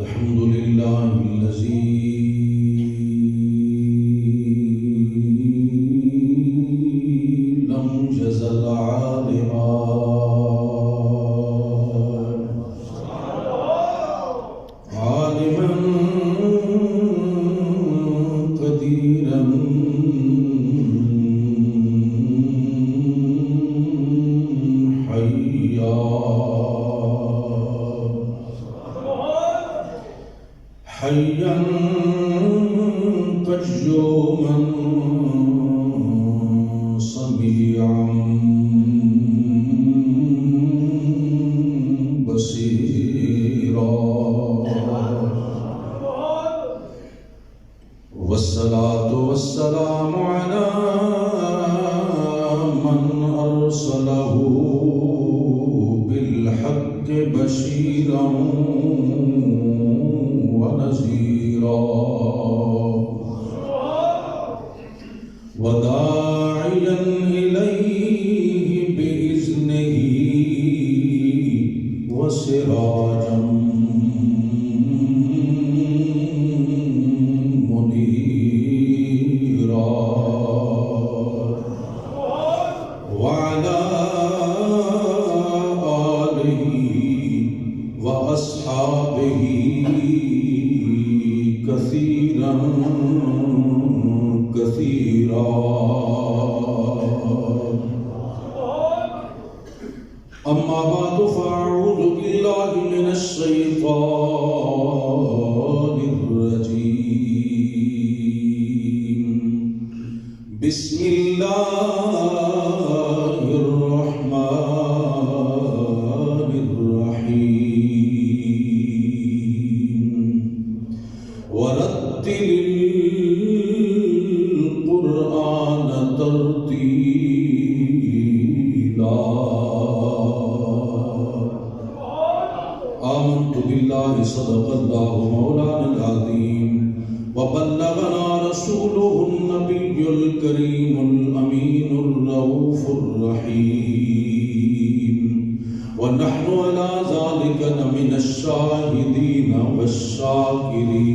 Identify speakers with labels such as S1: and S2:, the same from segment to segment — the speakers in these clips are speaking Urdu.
S1: الحمد لله الذي لم يزل عالما عالما قديرا حيا قيوما سميعا بصيرا والصلاة والسلام على من أرسله بالحق بشيرا ونذيرا وداعيا إليه بإذنه وسراجا منيرا وعلى آله وأصحابه كثيرا كثيرا أما بعد فأعوذ بالله من الشيطان الرجيم بسم الله الرحمن الرحيم ورتل القرآن ترتيلا آمنت بالله صدق الله مولانا العظيم وبلغنا رسوله النبي الكريم الأمين الرؤوف الرحيم ونحن على ذلك لمن الشاهدين والشاكرين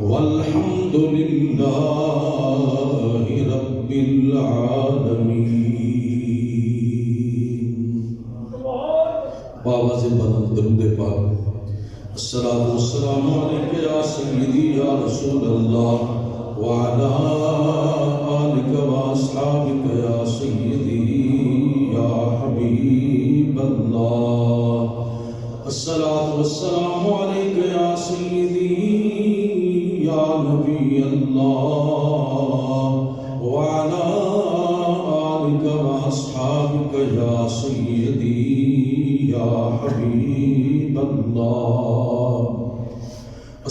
S1: والحمد لله رب العالمين. بآواز بلند درود پاک. الصلاۃ والسلام علیک یا سیدی یا رسول اللہ وعلی آلک واصحابک یا سیدی یا حبیب اللہ. الصلاۃ والسلام علیک یا سیدی یا نبی اللہ وعلی آلک واصحابک یا سیدی یا حبیب اللہ.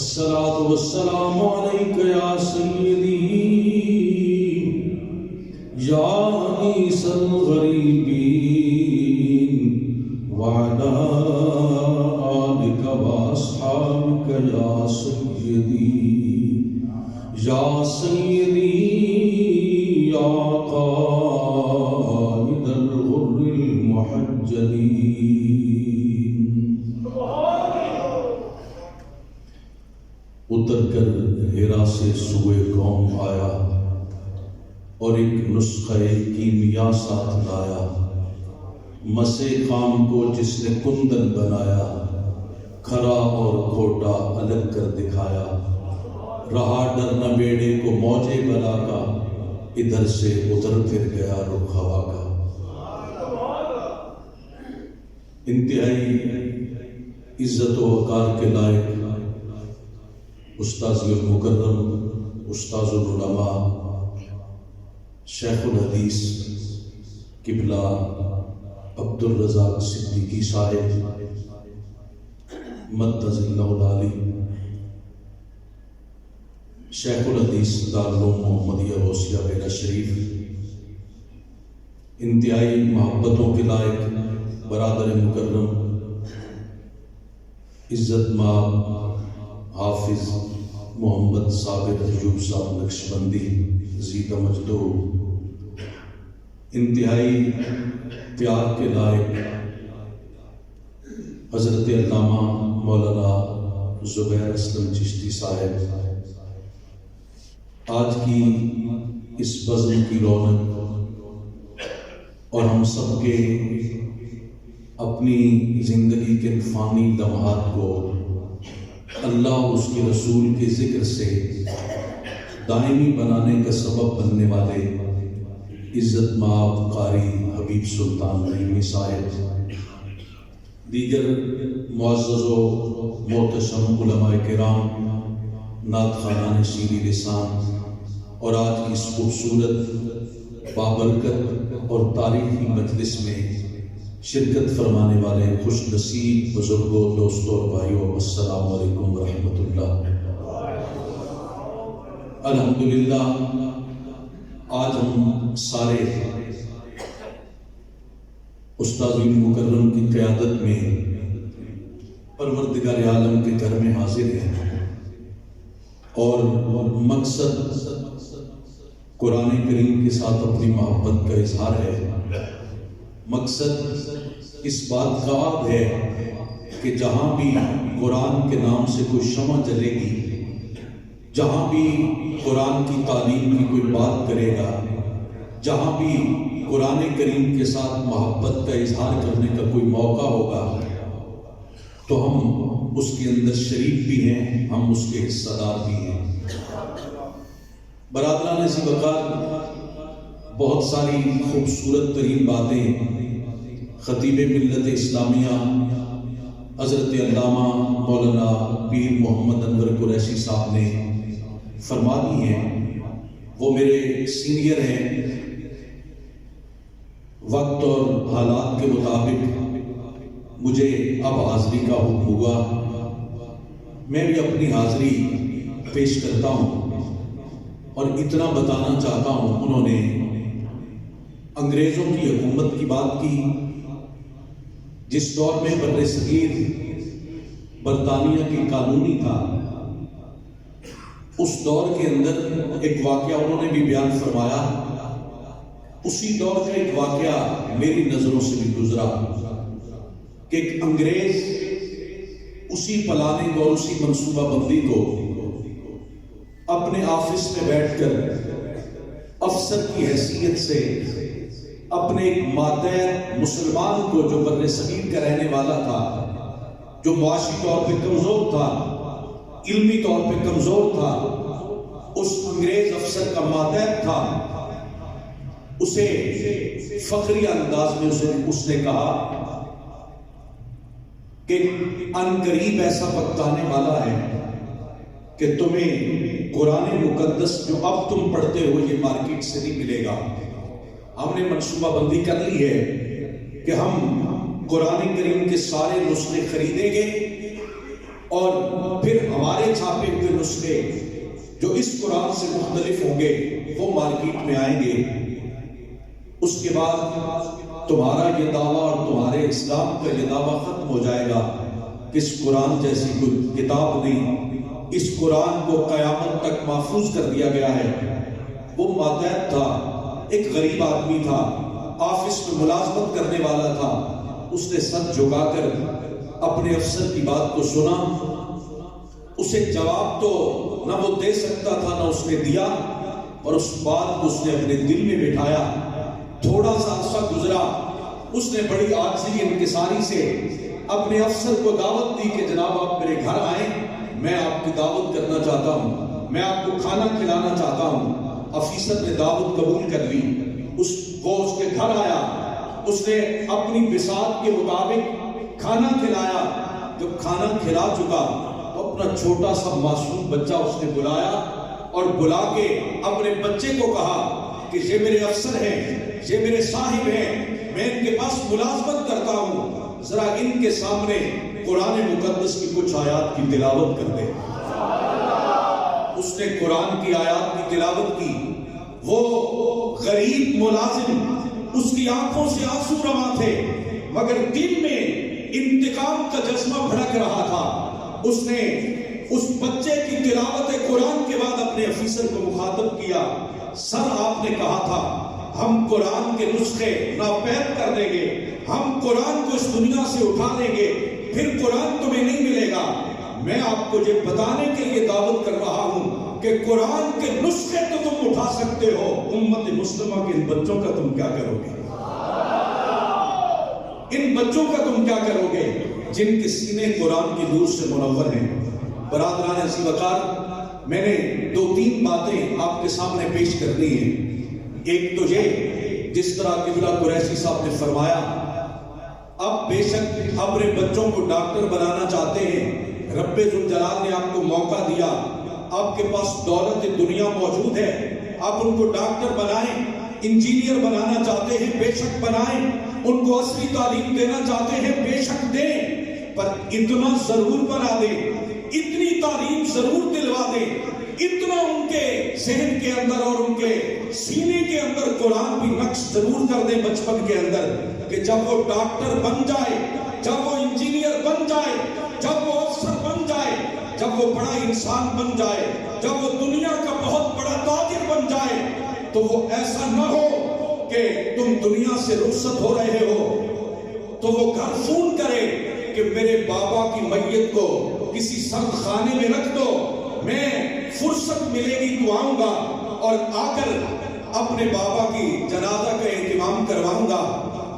S1: الصلاۃ والسلام علیک یا سیدی یا انیس الغریبین وعلی آلک واصحابک یا سیدی یا سیدی یا قائد الغر المحجلین. اتر کر ہیرا سے سوئے قوم آیا اور ایک نسخہ کیمیا ساتھ لایا. مسے خام کو جس نے کندن بنایا کھرا اور کھوٹا الگ کر دکھایا. رہا ڈر نہ بیڑے کو موجے بلا کا ادھر سے ادھر پھر گیا رخ ہوا کا. انتہائی عزت و وقار کے لائق استاذ المکرم استاذ العلماء شیخ الحدیث قبلہ عبد الرزاق صدیقی صاحب مدظ اللہ العالی شیخ الحدیث دارالعلوم محمدیہ غوثیہ بیگا شریف، انتہائی محبتوں کے لائق برادر مکرم عزت مآب حافظ محمد صابر ایوب صاحب نقشبندی زیدہ مجدو، انتہائی پیار کے لائق حضرت علامہ مولانا زبیر اسلم چشتی صاحب آج کی اس بزم کی رونق اور ہم سب کے اپنی زندگی کے فانی لمحات کو اللہ اور اس کے رسول کے ذکر سے دائمی بنانے کا سبب بننے والے عزت مآب قاری حبیب سلطان رحیمی صاحب، دیگر معزز و محتشم علماء کرام، نعت خوانان شیریں لسان اور آج کی اس خوبصورت بابرکت اور تاریخی مجلس میں شرکت فرمانے والے خوش نصیب بزرگوں، دوستوں اور بھائیوں، السلام علیکم ورحمۃ اللہ۔ الحمدللہ آج ہم سارے استاد مکرم کی قیادت میں پروردگار عالم کے گھر میں حاضر ہیں اور مقصد قرآن کریم کے ساتھ اپنی محبت کا اظہار ہے۔ مقصد اس بات کا عاد ہے کہ جہاں بھی قرآن کے نام سے کوئی شمع جلے گی، جہاں بھی قرآن کی تعلیم کی کوئی بات کرے گا، جہاں بھی قرآن کریم کے ساتھ محبت کا اظہار کرنے کا کوئی موقع ہوگا تو ہم اس کے اندر شریک بھی ہیں، ہم اس کے حصہ دار بھی ہیں۔ برادران ذی وقار، بہت ساری خوبصورت ترین باتیں خطیب ملت اسلامیہ حضرت علامہ مولانا پیر محمد انور قریشی صاحب نے فرما دی ہیں۔ وہ میرے سینئر ہیں، وقت اور حالات کے مطابق مجھے اب حاضری کا حکم ہوا، میں بھی اپنی حاضری پیش کرتا ہوں اور اتنا بتانا چاہتا ہوں۔ انہوں نے انگریزوں کی حکومت کی بات کی، جس دور میں بر صغیر برطانیہ کی کالونی تھا، اس دور کے اندر ایک واقعہ انہوں نے بھی بیان فرمایا۔ اسی دور کا ایک واقعہ میری نظروں سے بھی گزرا کہ ایک انگریز اسی پلاننگ اور اسی منصوبہ بندی کو اپنے آفس میں بیٹھ کر افسر کی حیثیت سے اپنے ایک ماتحت مسلمان کو، جو بر صغیر کا رہنے والا تھا، جو معاشی طور پہ کمزور تھا، علمی طور پہ کمزور تھا، اس انگریز افسر کا ماتحت تھا، اسے فخری انداز میں اس نے کہا کہ ان قریب ایسا وقت آنے والا ہے کہ تمہیں قرآن مقدس جو اب تم پڑھتے ہو یہ مارکیٹ سے نہیں ملے گا۔ ہم نے منصوبہ بندی کر لی ہے کہ ہم قرآن کریم کے سارے نسخے خریدیں گے اور پھر ہمارے چھاپے ہوئے نسخے جو اس قرآن سے مختلف ہوں گے وہ مارکیٹ میں آئیں گے۔ اس کے بعد تمہارا یہ دعویٰ اور تمہارے اسلام کا یہ دعویٰ ختم ہو جائے گا کہ اس قرآن جیسی کوئی کتاب نہیں، اس قرآن کو قیامت تک محفوظ کر دیا گیا ہے۔ وہ ماتحت تھا، ایک غریب آدمی تھا، آفس میں ملازمت کرنے والا تھا۔ اس نے سر جھکا کر اپنے افسر کی بات کو سنا۔ اسے جواب تو نہ وہ دے سکتا تھا نہ اس نے دیا، اور اس بات کو اس نے اپنے دل میں بٹھایا۔ تھوڑا سا عرصہ گزرا، اس نے بڑی عاجزی انکساری سے اپنے افسر کو دعوت دی کہ جناب آپ میرے گھر آئیں، میں آپ کی دعوت کرنا چاہتا ہوں، میں آپ کو کھانا کھلانا چاہتا ہوں۔ افیسر نے دعوت قبول کر لی، اس کے گھر آیا، اس نے اپنی بساط کے مطابق کھانا کھلایا۔ جب کھانا کھلا چکا تو اپنا چھوٹا سا معصوم بچہ اس نے بلایا اور بلا کے اپنے بچے کو کہا کہ یہ میرے افسر ہیں، یہ میرے صاحب ہیں، میں ان کے پاس ملازمت کرتا ہوں، ذرا ان کے سامنے قرآن مقدس کی کچھ آیات کی تلاوت کر دے۔ اس نے قرآن کی آیات کی تلاوت کی۔ وہ غریب ملازم، اس کی آنکھوں سے آنسو رواں تھے مگر دل میں انتقام کا جذبہ بھڑک رہا تھا۔ اس نے اس بچے کی تلاوت قرآن کے بعد اپنے افیسر کو مخاطب کیا، سر آپ نے کہا تھا ہم قرآن کے نسخے ناپید کر دیں گے، ہم قرآن کو اس دنیا سے اٹھا لیں گے پھر قرآن تمہیں نہیں ملے گا۔ میں آپ کو یہ بتانے کے لیے دعوت کر رہا ہوں کہ قرآن کے نسخے تو تم اٹھا سکتے ہو، امت مسلمہ کے ان بچوں کا تم کیا کرو گے؟ ان بچوں کا تم کیا کرو گے جن کے سینے قرآن کی نور سے منور ہیں؟ برادران عزیز وقار، میں نے 2-3 باتیں آپ کے سامنے پیش کرنی ہیں۔ ایک تو یہ، جس طرح قبلہ قریشی صاحب نے فرمایا، اب بے شک اپنے بچوں کو ڈاکٹر بنانا چاہتے ہیں، رب ذوالجلال نے آپ کو موقع دیا، آپ کے پاس دولت دنیا موجود ہے، آپ ان کو ڈاکٹر بنائیں، انجینئر بنانا چاہتے ہیں بے شک بنائیں، ان کو عصری تعلیم دینا چاہتے ہیں بے شک دیں، پر اتنا ضرور بنا دیں، اتنی تعلیم ضرور دلوا دیں، اتنا ان کے ذہن کے اندر اور ان کے سینے کے اندر قرآن بھی نقش ضرور کر دیں بچپن کے اندر، کہ جب وہ ڈاکٹر بن جائے، جب وہ انجینئر بن جائے، جب وہ افسر بن جائے، جب وہ بڑا انسان بن جائے، جب وہ دنیا کا بہت بڑا تاجر بن جائے، تو وہ ایسا نہ ہو کہ تم دنیا سے رخصت ہو رہے ہو تو وہ گھر فون کرے کہ میرے بابا کی میت کو کسی سرد خانے میں رکھ دو، میں فرصت ملے گی تو آؤں گا اور آ کر اپنے بابا کی جنازہ کا اہتمام کرواؤں گا،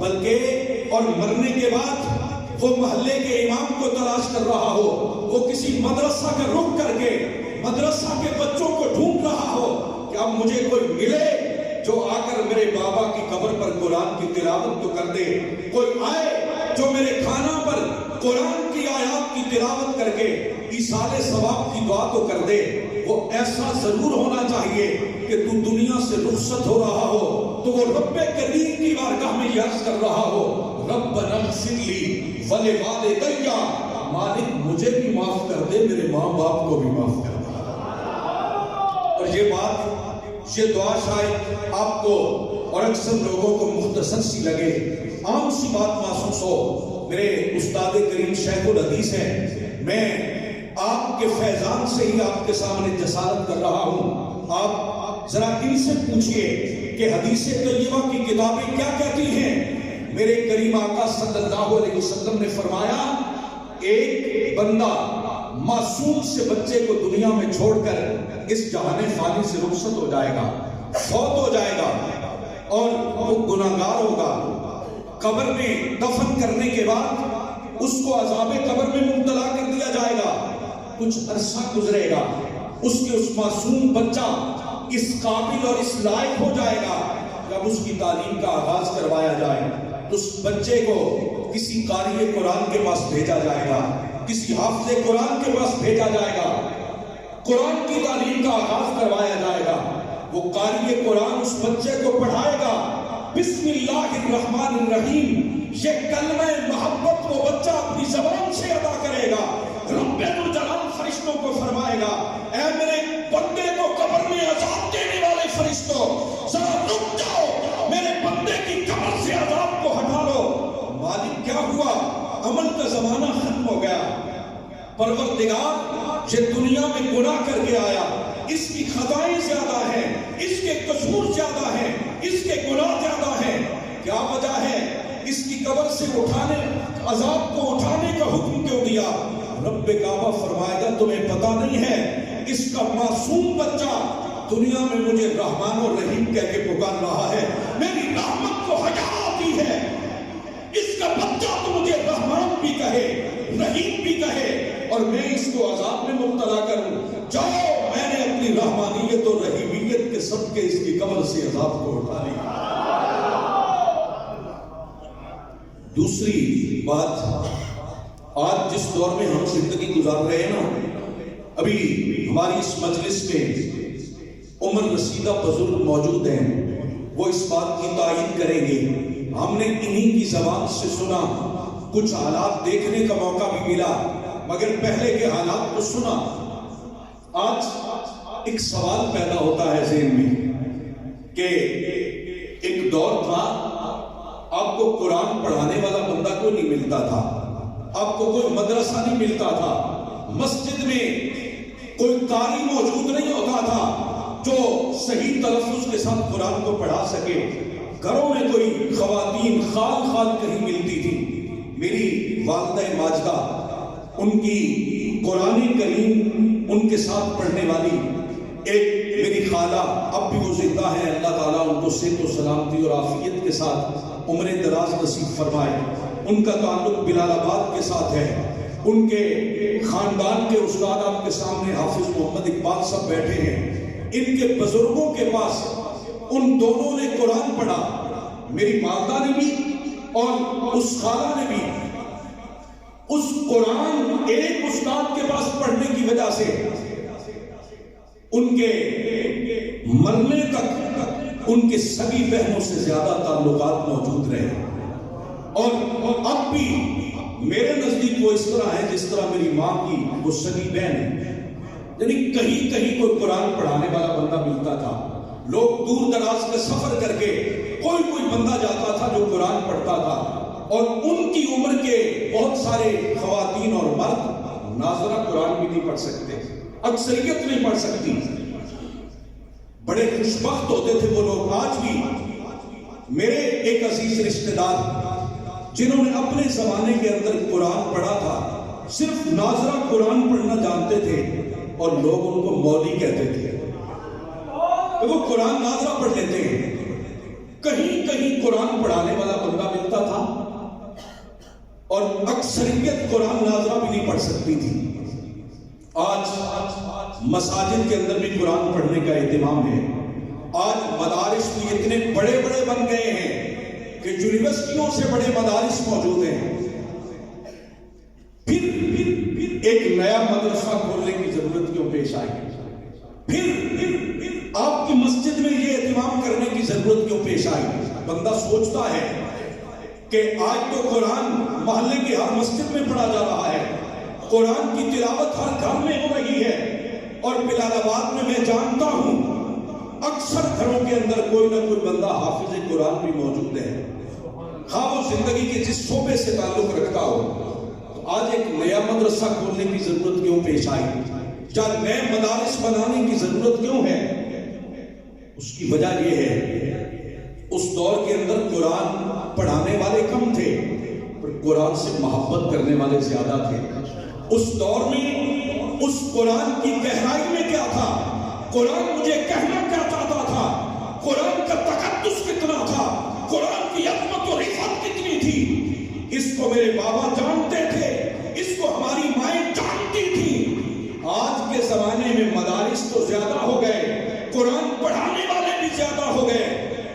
S1: بلکہ اور مرنے کے بعد وہ محلے کے امام کو تلاش کر رہا ہو، وہ کسی مدرسہ کا رخ کر کے مدرسہ کے بچوں کو ڈھونڈ رہا ہو کہ اب مجھے کوئی ملے جو آ کر میرے بابا کی قبر پر قرآن کی تلاوت تو کر دے، کوئی آئے جو میرے کھانا پر قرآن کی آیات کی تلاوت کر کے ایصال ثواب کی دعا تو کر دے۔ وہ ایسا ضرور ہونا چاہیے کہ تو دنیا سے رخصت ہو رہا ہو تو وہ رب کریم کی بارگاہ میں یہ عرض کر رہا ہو، ربنا اغفر لی ولوالدی، مالک مجھے بھی معاف کر دے، میرے ماں باپ کو بھی معاف کر دے۔ اور یہ بات، یہ دعا شاید آپ کو اور اکثر لوگوں کو مختصر سی لگے، عام سی بات محسوس ہو، میرے استاد کریم شیخ الحدیث ہیں، میں آپ کے فیضان سے ہی آپ کے سامنے جسارت کر رہا ہوں۔ آپ ذرا ان سے پوچھئے کہ حدیث طیبہ کی کتابیں کیا کہتی ہیں؟ میرے کریم آقا صلی اللہ علیہ وسلم نے فرمایا، ایک بندہ معصوم سے بچے کو دنیا میں چھوڑ کر اس جہان فانی سے رخصت ہو جائے گا، فوت ہو جائے گا اور وہ گناہگار ہوگا، قبر میں دفن کرنے کے بعد اس کو عذاب قبر میں مبتلا کر دیا جائے گا، کچھ عرصہ گزرے گا، اس کے اس معصوم بچہ اس قابل اور اس لائق ہو جائے گا، جب اس کی تعلیم کا آغاز کروایا جائے تو اس بچے کو کسی قاری قرآن کے پاس بھیجا جائے گا، کسی حافظ قرآن کے پاس بھیجا جائے گا، قرآن کی تعلیم کا آغاز کروایا جائے گا، وہ قاری قرآن اس بچے کو پڑھائے گا، بسم اللہ الرحمن الرحیم یہ کلمہ محبت وہ بچہ اپنی زبان سے ادا کرے گا، رب ذوالجلال فرشتوں کو فرمائے گا، اے میرے بندے کو قبر میں عذاب دینے والے فرشتوں ذرا رک جاؤ، میرے بندے کی قبر سے عذاب کو ہٹا لو۔ مالک کیا ہوا؟ عمل کا زمانہ ختم ہو گیا، پروردگار یہ دنیا میں گناہ کر کے آیا، اس کی خطائیں زیادہ ہیں، اس کے قصور زیادہ ہیں، اس کے گناہ زیادہ ہیں، کیا وجہ ہے؟ اس کی قبر سے اٹھانے، عذاب کو اٹھانے کا حکم کیوں دیا؟ رب کعبہ فرمائے گا تمہیں پتہ نہیں ہے اس کا معصوم بچہ دنیا میں مجھے رحمان اور رحیم کہہ کے پکار رہا ہے، میری رحمت کو حیا آتی ہے، اس کا بچہ تو مجھے رحمان بھی کہے رحیم بھی کہے اور میں اس کو عذاب میں مبتلا کروں، جاؤ میں نے اپنی رحمانیت اور رحیمیت کے صدقے اس کی قبر سے عذاب کو اٹھا لیا۔ دوسری بات، آج جس دور میں ہم زندگی گزار رہے ہیں نا، ابھی ہماری اس مجلس میں عمر رسیدہ بزرگ موجود ہیں، وہ اس بات کی تائید کریں گے، ہم نے انہی کی زبان سے سنا، کچھ حالات دیکھنے کا موقع بھی ملا مگر پہلے کے حالات کو سنا۔ آج ایک سوال پیدا ہوتا ہے ذہن میں کہ ایک دور تھا آپ کو قرآن پڑھانے والا بندہ کوئی نہیں ملتا تھا، آپ کو کوئی مدرسہ نہیں ملتا تھا، مسجد میں کوئی قاری موجود نہیں ہوتا تھا جو صحیح تلفظ کے ساتھ قرآن کو پڑھا سکے، گھروں میں کوئی خواتین خال خال کہیں ملتی تھی، میری والدہ ماجدہ ان کی قرآن کریم ان کے ساتھ پڑھنے والی ایک میری خالہ، اب بھی وہ زندہ ہے، اللہ تعالیٰ ان کو صحت و سلامتی اور عافیت کے ساتھ عمر دراز نصیب فرمائے۔ ان کا تعلق بلال آباد کے ساتھ ہے۔ ان کے خاندان کے استاد آپ کے سامنے حافظ محمد اقبال صاحب بیٹھے ہیں، ان کے بزرگوں کے پاس ان دونوں نے قرآن پڑھا، میری والدہ نے بھی اور اس خالہ نے بھی۔ اس قرآن ایک استاد کے پاس پڑھنے کی وجہ سے ان کے مرنے تک ان کے سگی بہنوں سے زیادہ تعلقات موجود رہے، اور اب بھی میرے نزدیک وہ اس طرح ہے جس طرح میری ماں کی وہ سگی بہن ہے۔ یعنی کہیں کہیں کوئی قرآن پڑھانے والا بندہ ملتا تھا، لوگ دور دراز کا سفر کر کے کوئی بندہ جاتا تھا جو قرآن پڑھتا تھا، اور ان کی عمر کے بہت سارے خواتین اور مرد ناظرہ قرآن بھی نہیں پڑھ سکتے، اکثریت نہیں پڑھ سکتی۔ بڑے خوشبخت ہوتے تھے وہ لوگ۔ آج بھی میرے ایک عزیز رشتہ دار جنہوں نے اپنے زمانے کے اندر قرآن پڑھا تھا، صرف ناظرہ قرآن پڑھنا جانتے تھے اور لوگ ان کو مولوی کہتے تھے، وہ قرآن ناظرہ پڑھ لیتے ہیں۔ کہیں کہیں قرآن پڑھانے والا بندہ ملتا تھا اور اکثریت قرآن ناظرہ بھی نہیں پڑھ سکتی تھی۔ آج مساجد کے اندر بھی قرآن پڑھنے کا اہتمام ہے۔ آج مدارس بھی اتنے بڑے بڑے بن گئے ہیں کہ یونیورسٹیوں سے بڑے مدارس موجود ہیں۔ پھر ایک نیا مدرسہ کھولنے کی ضرورت کیوں پیش آئی؟ پھر آپ کی مسجد میں یہ اہتمام کرنے کی ضرورت کیوں پیش آئی؟ بندہ سوچتا ہے کہ آج تو قرآن محلے کی ہر مسجد میں پڑھا جا رہا ہے، قرآن کی تلاوت ہر گھر میں ہو رہی ہے، اور بلال آباد میں جانتا ہوں اکثر گھروں کے اندر کوئی نہ کوئی بندہ حافظ قرآن بھی موجود ہے، خواہ وہ زندگی کے جس شعبے سے تعلق رکھتا ہو۔ تو آج ایک نیا مدرسہ کھولنے کی ضرورت کیوں پیش آئی، یا نئے مدارس بنانے کی ضرورت کیوں ہے؟ اس کی وجہ یہ ہے اس دور کے اندر قرآن پڑھانے والے کم تھے پر قرآن سے محبت کرنے والے زیادہ تھے۔ اس دور میں اس قرآن کی گہرائی میں کیا تھا؟ قرآن مجھے کہنا کیا چاہتا تھا؟ قرآن کا تقدس کتنا تھا؟ قرآن کی عظمت اور عزت کتنی تھی؟ اس کو میرے بابا جانتے تھے، اس کو ہماری مائیں جانتی تھی۔ آج کے زمانے میں مدارس تو زیادہ ہو گئے، قرآن پڑھانے والے بھی زیادہ ہو گئے،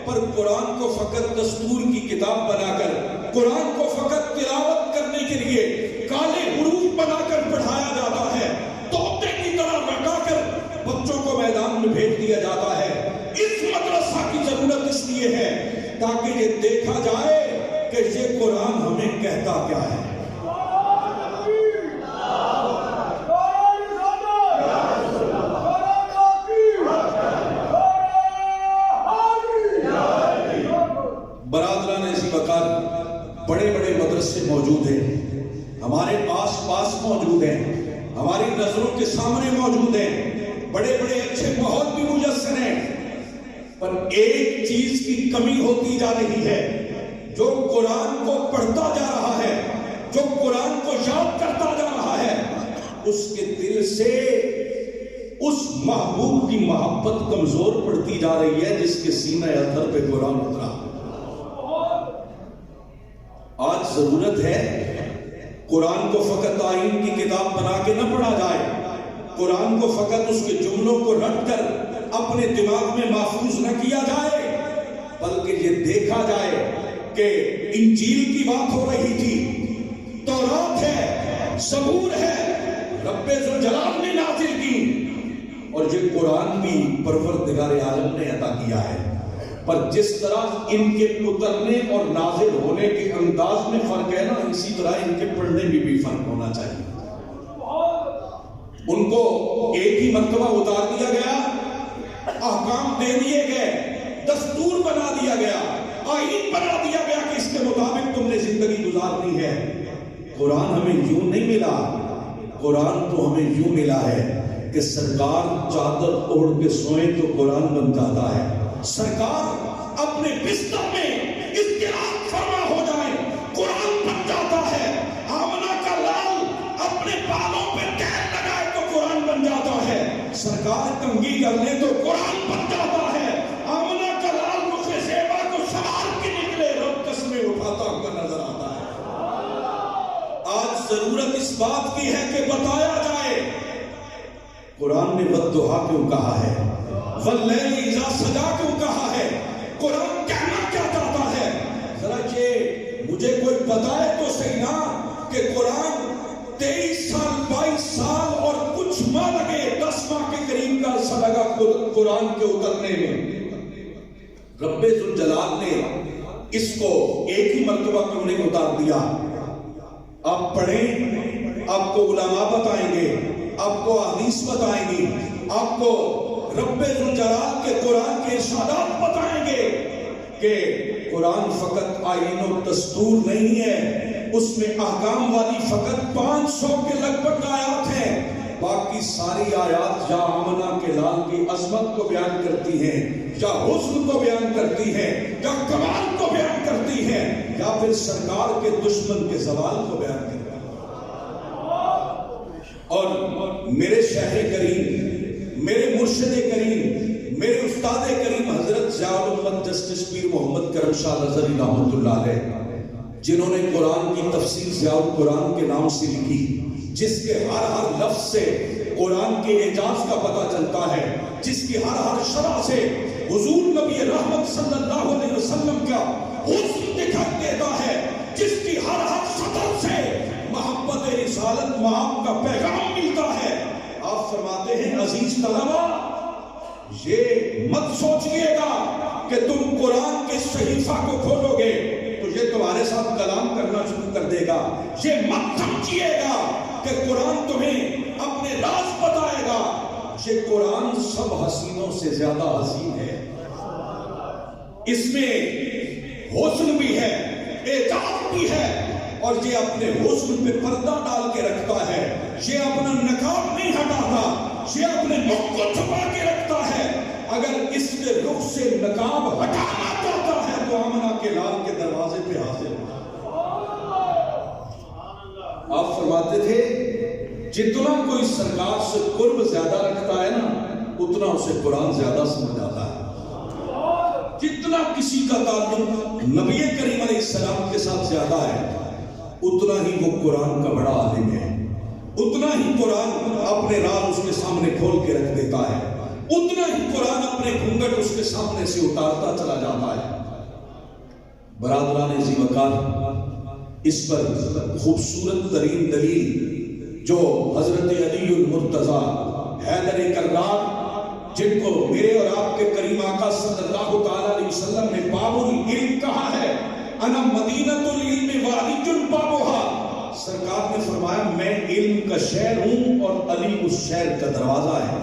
S1: پر قرآن کو فقط دستور کی کتاب بنا کر، قرآن کو فقط تلاوت کرنے کے لیے کالے حروف بنا کر پڑھایا جاتا ہے، طوطے کی طرح رٹا کر بچوں کو میدان میں بھیج دیا جاتا ہے۔ اس مدرسہ کی ضرورت اس لیے ہے تاکہ یہ دیکھا جائے کہ یہ قرآن ہمیں کہتا کیا ہے۔ برادران ایسی وقت بڑے بڑے مدرسے موجود ہیں، ہمارے آس پاس موجود ہیں، ہماری نظروں کے سامنے موجود ہیں، بڑے بڑے اچھے ماحول بھی میسر ہیں، پر ایک چیز کی کمی ہوتی جا رہی ہے۔ جو قرآن کو پڑھتا جا رہا ہے، جو قرآن کو یاد کرتا جا رہا ہے، اس کے دل سے اس محبوب کی محبت کمزور پڑتی جا رہی ہے جس کے سینہ اطہر پہ قرآن اترا۔ آج ضرورت ہے قرآن کو فقط آئین کی کتاب بنا کے نہ پڑھا جائے، قرآن کو فقط اس کے جملوں کو رٹ کر اپنے دماغ میں محفوظ نہ کیا جائے، بلکہ یہ دیکھا جائے کہ انجیل کی بات ہو رہی تھی، تورات ہے، زبور ہے، رب ذوالجلال نے نازل کی، اور یہ قرآن بھی پروردگار عالم نے عطا کیا ہے، پر جس طرح ان کے اترنے اور نازل ہونے کے انداز میں فرق ہے نا، اسی طرح ان کے پڑھنے میں بھی فرق ہونا چاہیے۔ ان کو ایک ہی مرتبہ اتار دیا گیا، احکام دے دیے گئے، دستور بنا دیا گیا، آئین بنا دیا گیا کہ اس کے مطابق تم نے زندگی گزارنی ہے۔ قرآن ہمیں یوں نہیں ملا، قرآن تو ہمیں یوں ملا ہے کہ سرکار چادر اوڑھ کے سوئیں تو قرآن بن جاتا ہے، سرکار اپنے اپنے بستر میں اضطراب فرما ہو جائے قرآن بن جاتا ہے. آمنہ کا لال اپنے بالوں پہ تیل لگائے تو قرآن بن جاتا ہے. سرکار کنگھی کر لے تو قرآن بن جاتا ہے. آمنہ کا لال رخ زیبا کو سوار کے نکلے رب قسمیں اٹھاتا ہوا نظر آتا ہے. آج ضرورت اس بات کی ہے کہ بتایا جائے قرآن نے والضحیٰ کیوں کہا ہے, واللیل اذا سجا کیوں کہا ہے, قرآن کہنا کیا چاہتا ہے. ذرا یہ مجھے کوئی بتائے تو صحیح نا کہ قرآن 23 سال 22 سال اور کچھ ماہ لگے 10 ماہ کے قریب کا عرصہ لگا قرآن کے اترنے میں. رب ذوالجلال نے اس کو ایک ہی مرتبہ کیوں نہیں اتار دیا. آپ پڑھیں, آپ کو علماء بتائیں گے, آپ کو حدیث بتائیں گی, آپ کو رب ذوالجلال کے قرآن کے ارشادات بتائیں گے کہ قرآن فقط آئین و دستور نہیں ہے, اس میں احکام والی فقط 500 کے لگ بھگ آیات ہیں. باقی ساری آیات یا آمنہ کے لال کی عظمت کو بیان کرتی ہیں, یا حسن کو بیان کرتی ہیں, یا کمال کو بیان کرتی ہیں, یا پھر سرکار کے دشمن کے زوال کو بیان کرتی ہیں. اور میرے شیخ کریم, میرے مرشد کریم, میرے استاد کریم حضرت ضیاء الامت جسٹس پیر محمد کرم شاہ نظری رحمۃ اللہ علیہ, جنہوں نے قرآن کی تفسیر ضیاء القرآن کے نام سے لکھی, جس کے ہر لفظ سے قرآن کے اعجاز کا پتہ چلتا ہے, جس کی ہر شرح سے حضور نبی رحمت صلی اللہ علیہ وسلم کا حسن دکھائی دیتا ہے, جس کی ہر سطر سے محبت رسالت مہام کا پیغام ملتا ہے. آپ فرماتے ہیں عزیز طلبہ, یہ مت سوچئے گا کہ تم قرآن کے صحیفہ کو کھولو گے تو یہ تمہارے ساتھ کلام کرنا شروع کر دے گا. یہ مت سمجھیے گا کہ قرآن تمہیں اپنے راز بتائے گا. یہ قرآن سب حسینوں سے زیادہ حسین ہے. اس میں حسن بھی ہے, اعجاز بھی ہے, اور یہ اپنے حسن پہ پردہ ڈال کے رکھتا ہے. یہ اپنا نقاب نہیں ہٹاتا, یہ اپنے منہ کو چھپا کے رکھتا ہے. اگر اس کے رخ سے نقاب ہٹانا چاہتا ہے تو آمنہ کے لال کے دروازے پہ حاضر ہو. آپ فرماتے تھے جتنا کوئی سرکار سے قرب زیادہ رکھتا ہے نا, اتنا اسے قرآن زیادہ سمجھ آتا ہے. جتنا کسی کا تعلق نبی کریم علیہ السلام کے ساتھ زیادہ ہے, اتنا ہی وہ قرآن کا بڑا عالم ہے, اتنا ہی قرآن اپنے راز اس کے سامنے کھول کے رکھ دیتا ہے, اتنا ہی قرآن اپنے گھونگھٹ اس کے سامنے سے اتارتا چلا جاتا ہے. برادران ذی وقار, اس پر خوبصورت ترین دلیل جو حضرت علی المرتضیٰ حیدر کرار, جن کو میرے اور آپ کے کریم آقا صلی اللہ تعالی علیہ وسلم نے باب العلم کہا ہے, انا مدینۃ العلم وعلی بابھا, سرکار نے فرمایا میں علم کا شہر ہوں اور علی اس شہر کا دروازہ ہے.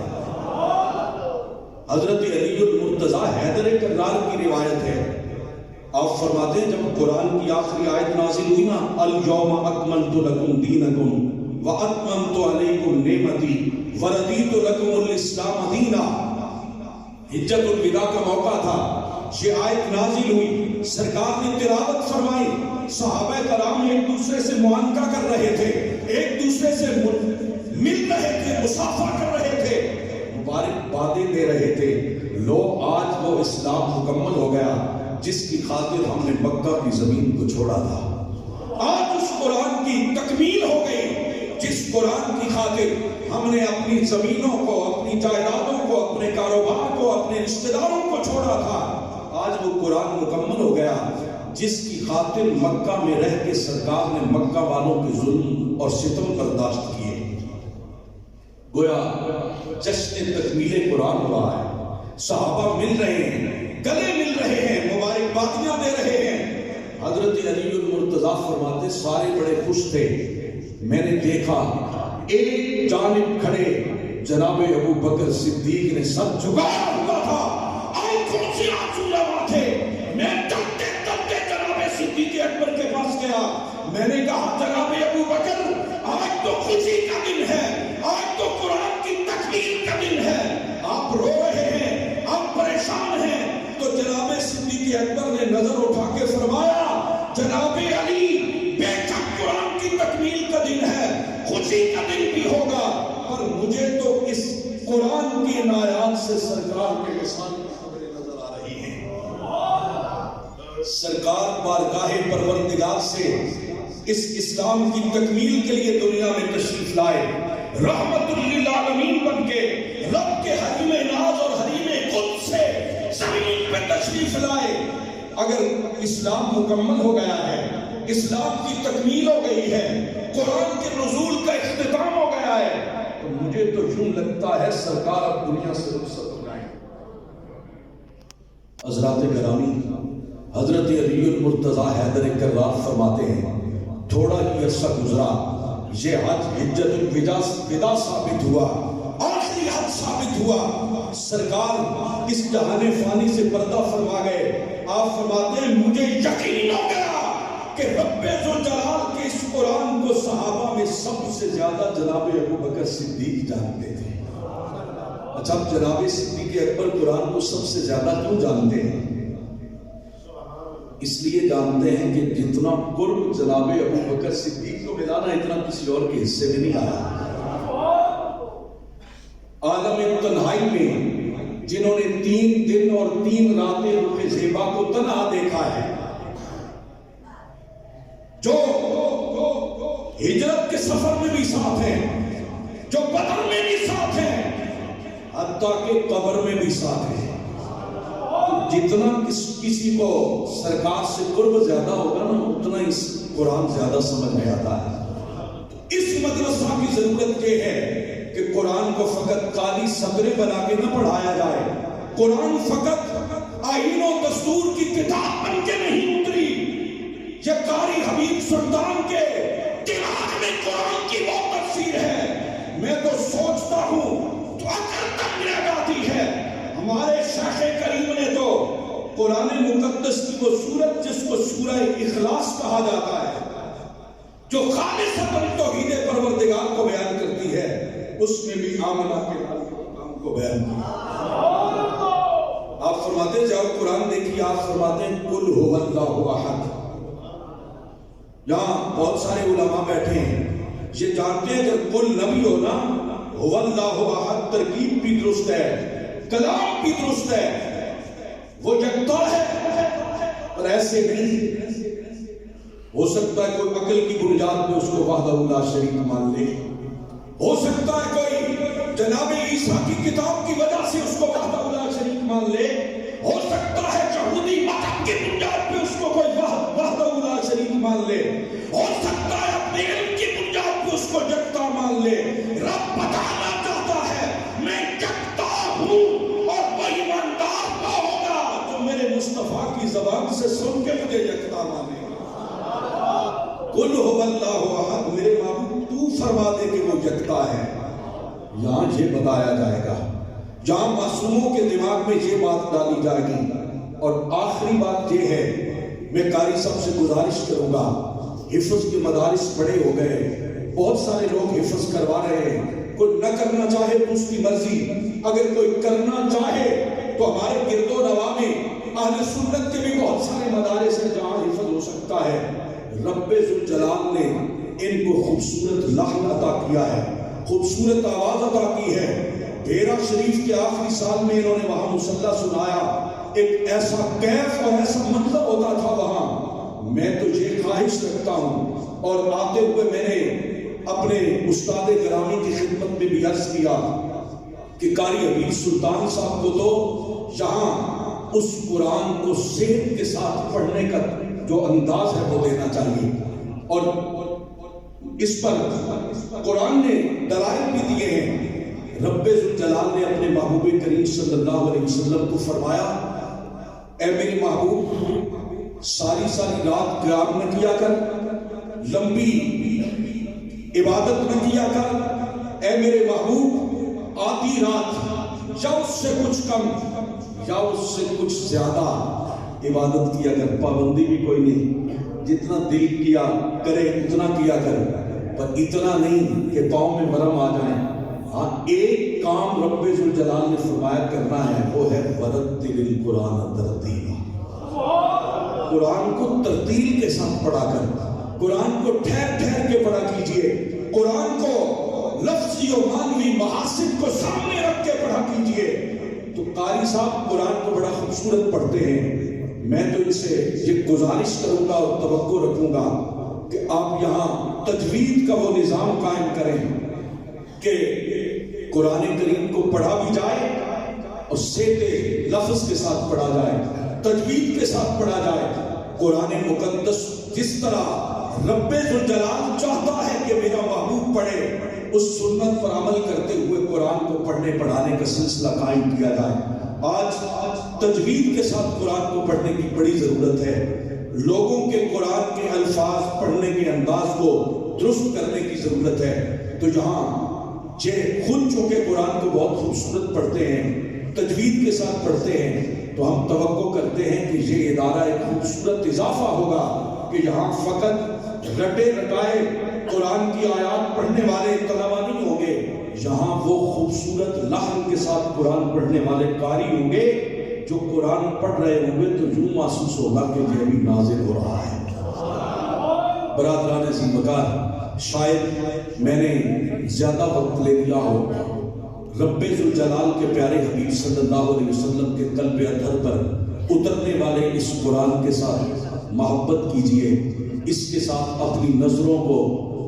S1: حضرت علی المرتضیٰ حیدر کرار کی روایت ہے. آپ فرماتے ہیں جب قرآن کی آخری آیت نازل ہوئی نا, الیوم اکملت لکم دینکم واتممت علیکم نعمتی وردیت لکم الاسلام دینا, حجت الوداع کا موقع تھا, یہ آیت نازل ہوئی, سرکار نے تلاوت فرمائی, صحابہ کرام ایک دوسرے سے معانقہ کر رہے تھے, ایک دوسرے سے مل رہے تھے, مصافحہ کر رہے تھے, مبارک باتیں دے رہے تھے. لو آج وہ اسلام مکمل ہو گیا جس کی خاطر ہم نے مکہ کی زمین کو چھوڑا تھا. آج اس قرآن کی تکمیل ہو گئی جس قرآن کی خاطر ہم نے اپنی زمینوں کو, اپنی جائیدادوں کو, اپنے کاروبار کو, اپنے رشتہ داروں کو چھوڑا تھا. آج وہ قرآن مکمل ہو گیا جس کی خاطر مکہ میں رہ کے سرکار نے مکہ والوں کے ظلم اور ستم برداشت کیے. گویا جشن تکمیل قرآن ہوا ہے, صحابہ مل رہے ہیں, گلے مل رہے ہیں, مبارکبادیاں دے رہے ہیں. حضرت علی المرتضیٰ فرماتے سارے بڑے خوش تھے. میں نے دیکھا ایک جانب کھڑے جناب ابو بکر صدیق نے سر جھکایا ہوا تھا, آنکھوں سے آنسو روا تھے. میں ڈرتے ڈرتے جناب صدیق اکبر کے پاس گیا, میں نے کہا جناب ابو بکر آج تو خوشی کا دن ہے, آج تو قرآن کی تکمیل کا دن ہے, آپ رو رہے ہیں, آپ پریشان ہیں. تو جناب صدیق اکبر کی ان آیات سے سرکار کے احسان کی خبریں نظر آ رہی ہیں۔ سرکار بارگاہ پروردگار سے اس اسلام کی تکمیل کے لیے دنیا میں تشریف لائے، رحمت للعالمین بن کے رب کے حریم ناز اور حریم قدس سے زمین پہ تشریف لائے۔ اگر اسلام مکمل ہو گیا ہے، اسلام کی تکمیل ہو گئی ہے، قرآن کے نزول کا اختتام ہو گیا ہے، تو مجھے تو یوں لگتا ہے سرکار اب دنیا سے رخصت ہو جائیں۔ حضرات گرامی، حضرت علی المرتضیٰ حیدر کرار فرماتے ہیں تھوڑا ہی عرصہ گزرا، یہ حج حجت الوداع ثابت ہوا، آخری حج ثابت ہوا، سرکار اس جہان فانی سے پردہ فرما گئے۔ آپ فرماتے ہیں مجھے یقین ہو گیا کہ رب ذوالجلال کے اس قرآن کو صحابہ میں سب سے زیادہ جناب ابوبکر صدیق جانتے تھے۔ اچھا، جناب صدیق اکبر قرآن کو سب سے زیادہ کیوں جانتے ہیں؟ اس لیے جانتے ہیں کہ جتنا قرب جناب ابوبکر صدیق کو ملا نا، اتنا کسی اور کے حصے میں نہیں آیا۔ عالم تنہائی میں جنہوں نے 3 دن اور 3 راتیں رخ زیبا کو تنہا دیکھا ہے، جو ہجرت کے سفر میں بھی ساتھ ہیں، جو بدر میں بھی ساتھ ہیں، حتیٰ کہ قبر میں بھی ساتھ ہیں، جتنا کسی کو سرکار سے قرب زیادہ ہوگا نا، اتنا اس قرآن زیادہ سمجھ میں آتا ہے۔ اس مدرسہ کی ضرورت یہ ہے کہ قرآن کو فقط کالی صدریں بنا کے نہ پڑھایا جائے، قرآن فقط آئین و دستور کی کتاب بن کے نہیں اتری، یہ قاری حبیب سلطان کے دماغ میں قرآن کی وہ تفسیر ہے۔ میں تو سوچتا ہوں تو عقل تک رہ جاتی ہے، ہمارے شیخ کریم نے تو قرآن مقدس کی وہ سورت جس کو سورہ اخلاص کہا جاتا ہے، جو خالصتاً توحید پروردگار کو بیان کرتی ہے، اس میں بھی آمنہ کے نام کو بیان کیا۔ آپ فرماتے ہیں جب قرآن دیکھیے، آپ فرماتے ہیں قل هو اللہ احد۔ یہاں بہت سارے علماء بیٹھے ہیں، یہ جانتے ہیں جب قل نبی ہو نا، هو اللہ احد، ترکیب بھی درست ہے، کلام بھی درست ہے، وہ یکتا ہے، اور ایسے نہیں ہو سکتا ہے کوئی عقل کی بنیاد پہ اس کو وحدہ لا شریک مان لے، ہو سکتا ہے کوئی جناب عیسیٰ کی کتاب کی وجہ سے اس کو وحدہ لا شریک مان لے، ہو سکتا ہے یہودی مذہب کی بنیاد پہ اس کو کوئی وحدہ لا شریک مان لے، ہو سکتا ہے اپنے علم کی بنیاد پہ اس کو یکتا مان لے۔ رب بتانا چاہتا ہے میں یکتا ہوں، اور وہ ایماندار نہ ہوگا جو میرے مصطفیٰ کی زبان سے سن کے مجھے یکتا مانے۔ قل هو اللہ احد، میرے معبود تو فرما دے کہ وہ یکتا ہے۔ یہاں یہ بتایا جائے گا، جہاں معصوموں کے دماغ میں یہ بات ڈالی جائے گی۔ اور آخری بات یہ ہے، میں قاری صاحب سے گزارش کروں گا، حفظ کے مدارس بڑے ہو گئے، بہت سارے لوگ حفظ کروا رہے ہیں، کوئی نہ کرنا چاہے تو اس کی مرضی، اگر کوئی کرنا چاہے تو ہمارے گرد و نواح میں اہل سنت کے بھی بہت سارے مدارس ہیں جہاں حفظ ہو سکتا ہے۔ رب ذوالجلال نے ان کو خوبصورت لحن عطا کیا ہے، خوبصورت آواز عطا کی ہے۔ ڈیرہ شریف کے آخری سال میں انہوں نے وہاں مصلی سنایا، ایک ایسا کیف اور ایسا منظر ہوتا تھا وہاں۔ میں تو یہ خواہش رکھتا ہوں، اور آتے ہوئے میں نے اپنے استاد گرامی کی خدمت میں بھی عرض کیا کہ قاری حبیب سلطان صاحب کو تو یہاں اس قرآن کو صحت کے ساتھ پڑھنے کا جو انداز ہے وہ دینا چاہیے، اور اس پر قرآن نے دلائل بھی دیے ہیں۔ رب ذوالجلال نے اپنے محبوب کریم صلی اللہ علیہ وسلم کو فرمایا، اے میری محبوب ساری رات قیام نہ کیا کر، لمبی عبادت نہ کیا کر، اے میرے محبوب آدھی رات یا اس سے کچھ کم یا اس سے کچھ زیادہ عبادت کیا کر، پابندی بھی کوئی نہیں، جتنا دل کیا کرے اتنا کیا کر، پر اتنا نہیں کہ پاؤں میں ورم آ جائیں۔ ہاں ایک کام رب ذوالجلال نے فرمایا کرنا ہے، وہ ہے ورتل القرآن ترتیلا، قرآن کو ترتیل کے ساتھ پڑھا کر، قرآن کو ٹھہر ٹھہر کے پڑھا کیجئے، قرآن کو لفظی اور مانوی محاسن کو سامنے رکھ کے پڑھا کیجئے۔ تو قاری صاحب قرآن کو بڑا خوبصورت پڑھتے ہیں، میں تو ان سے یہ گزارش کروں گا اور توقع رکھوں گا کہ آپ یہاں تجوید کا وہ نظام قائم کریں کہ قرآن کریم کو پڑھا بھی جائے اور سیدھے لفظ کے ساتھ پڑھا جائے، تجوید کے ساتھ پڑھا جائے۔ قرآن مقدس جس طرح رب ذوالجلال چاہتا ہے کہ میرا محبوب پڑھے، اس سنت پر عمل کرتے ہوئے قرآن کو پڑھنے پڑھانے کا سلسلہ قائم کیا جائے۔ آج تجوید کے ساتھ قرآن کو پڑھنے کی بڑی ضرورت ہے۔ لوگوں کے قرآن کے الفاظ پڑھنے کے انداز کو درست کرنے کی ضرورت ہے۔ تو یہاں یہ خود چونکہ قرآن کو بہت خوبصورت پڑھتے ہیں، تجوید کے ساتھ پڑھتے ہیں، تو ہم توقع کرتے ہیں کہ یہ ادارہ ایک خوبصورت اضافہ ہوگا کہ یہاں فقط رٹے رٹائے قرآن کی آیات پڑھنے والے طلبہ نہیں ہوں گے، یہاں وہ خوبصورت لحن کے ساتھ قرآن پڑھنے والے قاری ہوں گے جو قرآن پڑھ رہے ہوں گے تو یوں محسوس ہوگا کہ یہ بھی نازل ہو رہا ہے۔ برادران عزیز مکان، شاید میں نے زیادہ وقت لے لیا ہو، رب ذوالجلال کے پیارے حبیب صلی اللہ علیہ وسلم کے قلب اطہر پر اترنے والے اس قرآن کے ساتھ محبت کیجئے، اس کے ساتھ اپنی نظروں کو،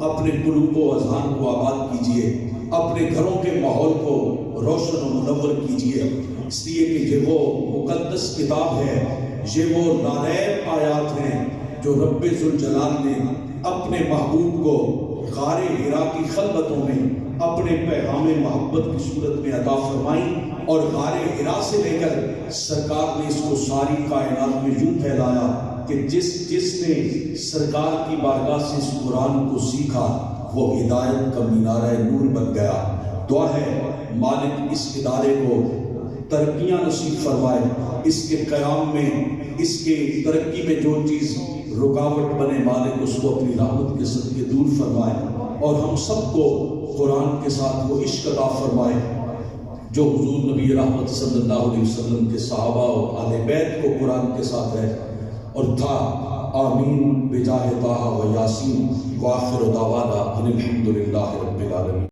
S1: اپنے قلوب و اذہان کو آباد کیجئے، اپنے گھروں کے ماحول کو روشن و منور کیجئے، اس لیے کہ یہ وہ مقدس کتاب ہے، یہ وہ لاریب آیات ہیں جو رب ذوالجلال نے اپنے محبوب کو غار حرا کی خلوتوں میں اپنے پیغام محبت کی صورت میں عطا فرمائی، اور غار حرا سے لے کر سرکار نے اس کو ساری کائنات میں یوں پھیلایا کہ جس نے سرکار کی بارگاہ سے اس قرآن کو سیکھا وہ ہدایت کا مینارہ نور بن گیا۔ دعا ہے مالک اس ادارے کو ترقیاں نصیب فرمائے، اس کے قیام میں، اس کے ترقی میں جو چیز رکاوٹ بنے مالک اس کو اپنی رحمت کے صدقے دور فرمائے، اور ہم سب کو قرآن کے ساتھ وہ عشق عطا فرمائے جو حضور نبی رحمت صلی اللہ علیہ وسلم کے صحابہ اور اہل بیت کو قرآن کے ساتھ ہے اور تھا۔ آمین بجاہ طٰہٰ و یاسین، وآخر دعوانا ان الحمد للہ رب العالمین۔